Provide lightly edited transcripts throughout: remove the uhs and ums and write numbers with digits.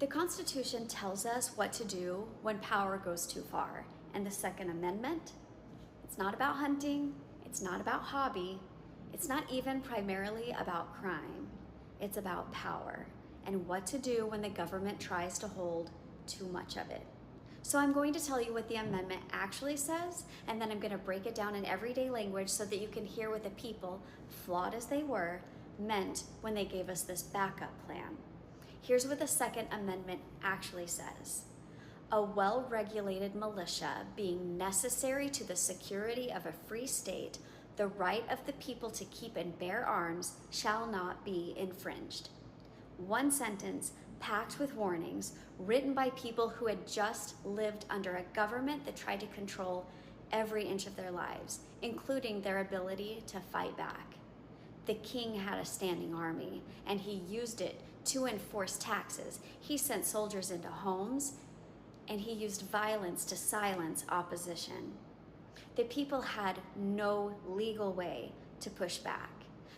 The Constitution tells us what to do when power goes too far. And the Second Amendment, it's not about hunting, it's not about hobby, it's not even primarily about crime. It's about power and what to do when the government tries to hold too much of it. So I'm going to tell you what the amendment actually says, and then I'm going to break it down in everyday language so that you can hear what the people, flawed as they were, meant when they gave us this backup plan. Here's what the Second Amendment actually says. A well-regulated militia being necessary to the security of a free state, the right of the people to keep and bear arms shall not be infringed. One sentence packed with warnings, written by people who had just lived under a government that tried to control every inch of their lives, including their ability to fight back. The king had a standing army, and he used it to enforce taxes. He sent soldiers into homes, and he used violence to silence opposition. The people had no legal way to push back.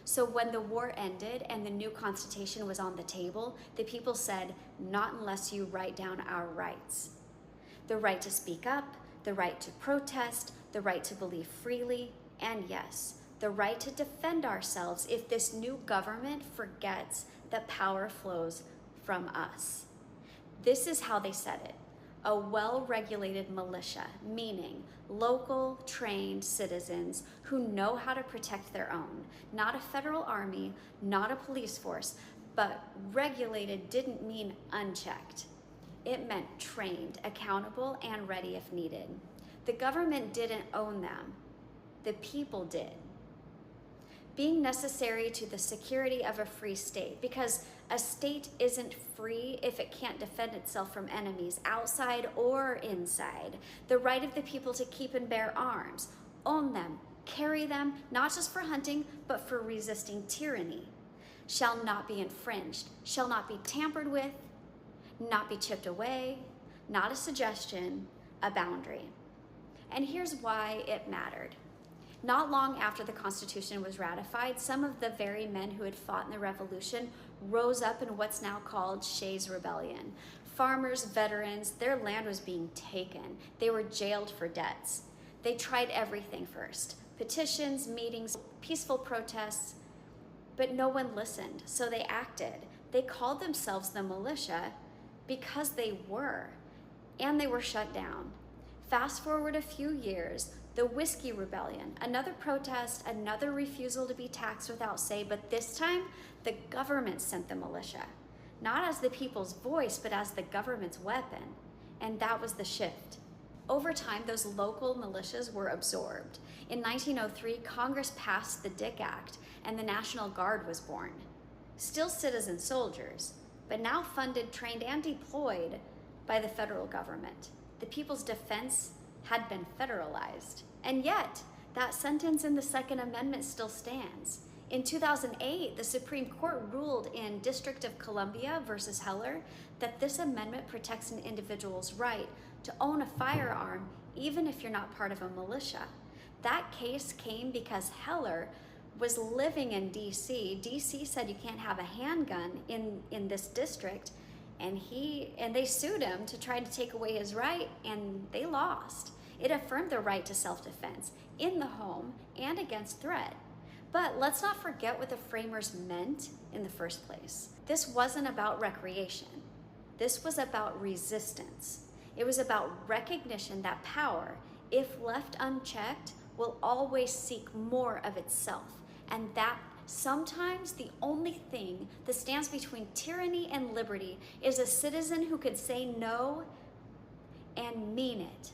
So when the war ended and the new constitution was on the table, the people said, not unless you write down our rights. The right to speak up, the right to protest, the right to believe freely, and yes, the right to defend ourselves if this new government forgets that power flows from us. This is how they said it. A well-regulated militia, meaning local, trained citizens who know how to protect their own. Not a federal army, not a police force, but regulated didn't mean unchecked. It meant trained, accountable, and ready if needed. The government didn't own them. The people did. Being necessary to the security of a free state, because a state isn't free if it can't defend itself from enemies outside or inside. The right of the people to keep and bear arms, own them, carry them, not just for hunting, but for resisting tyranny, shall not be infringed, shall not be tampered with, not be chipped away, not a suggestion, a boundary. And here's why it mattered. Not long after the Constitution was ratified, some of the very men who had fought in the Revolution rose up in what's now called Shays' Rebellion. Farmers, veterans, their land was being taken. They were jailed for debts. They tried everything first. Petitions, meetings, peaceful protests, but no one listened, so they acted. They called themselves the militia because they were, and they were shut down. Fast forward a few years, the Whiskey Rebellion, another protest, another refusal to be taxed without say, but this time the government sent the militia, not as the people's voice, but as the government's weapon. And that was the shift. Over time, those local militias were absorbed. In 1903, Congress passed the Dick Act, and the National Guard was born. Still citizen soldiers, but now funded, trained, and deployed by the federal government. The People's Defense had been federalized. And yet, that sentence in the Second Amendment still stands. In 2008, the Supreme Court ruled in District of Columbia versus Heller that this amendment protects an individual's right to own a firearm even if you're not part of a militia. That case came because Heller was living in DC. DC said you can't have a handgun in this district, and they sued him to try to take away his right, and they lost. It affirmed the right to self-defense in the home and against threat. But let's not forget what the framers meant in the first place. This wasn't about recreation. This was about resistance. It was about recognition that power, if left unchecked, will always seek more of itself, and that sometimes the only thing that stands between tyranny and liberty is a citizen who could say no and mean it.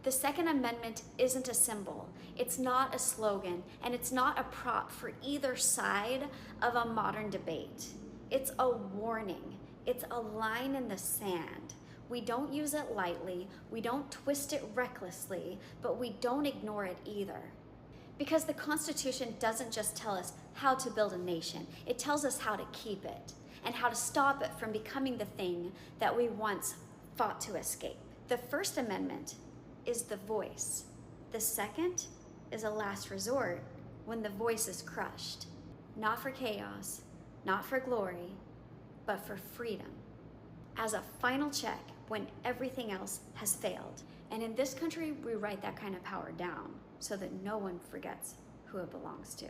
The Second Amendment isn't a symbol, it's not a slogan, and it's not a prop for either side of a modern debate. It's a warning, it's a line in the sand. We don't use it lightly, we don't twist it recklessly, but we don't ignore it either. Because the Constitution doesn't just tell us how to build a nation, it tells us how to keep it and how to stop it from becoming the thing that we once fought to escape. The First Amendment is the voice. The second is a last resort when the voice is crushed. Not for chaos, not for glory, but for freedom. as a final check when everything else has failed. And in this country, we write that kind of power down so that no one forgets who it belongs to.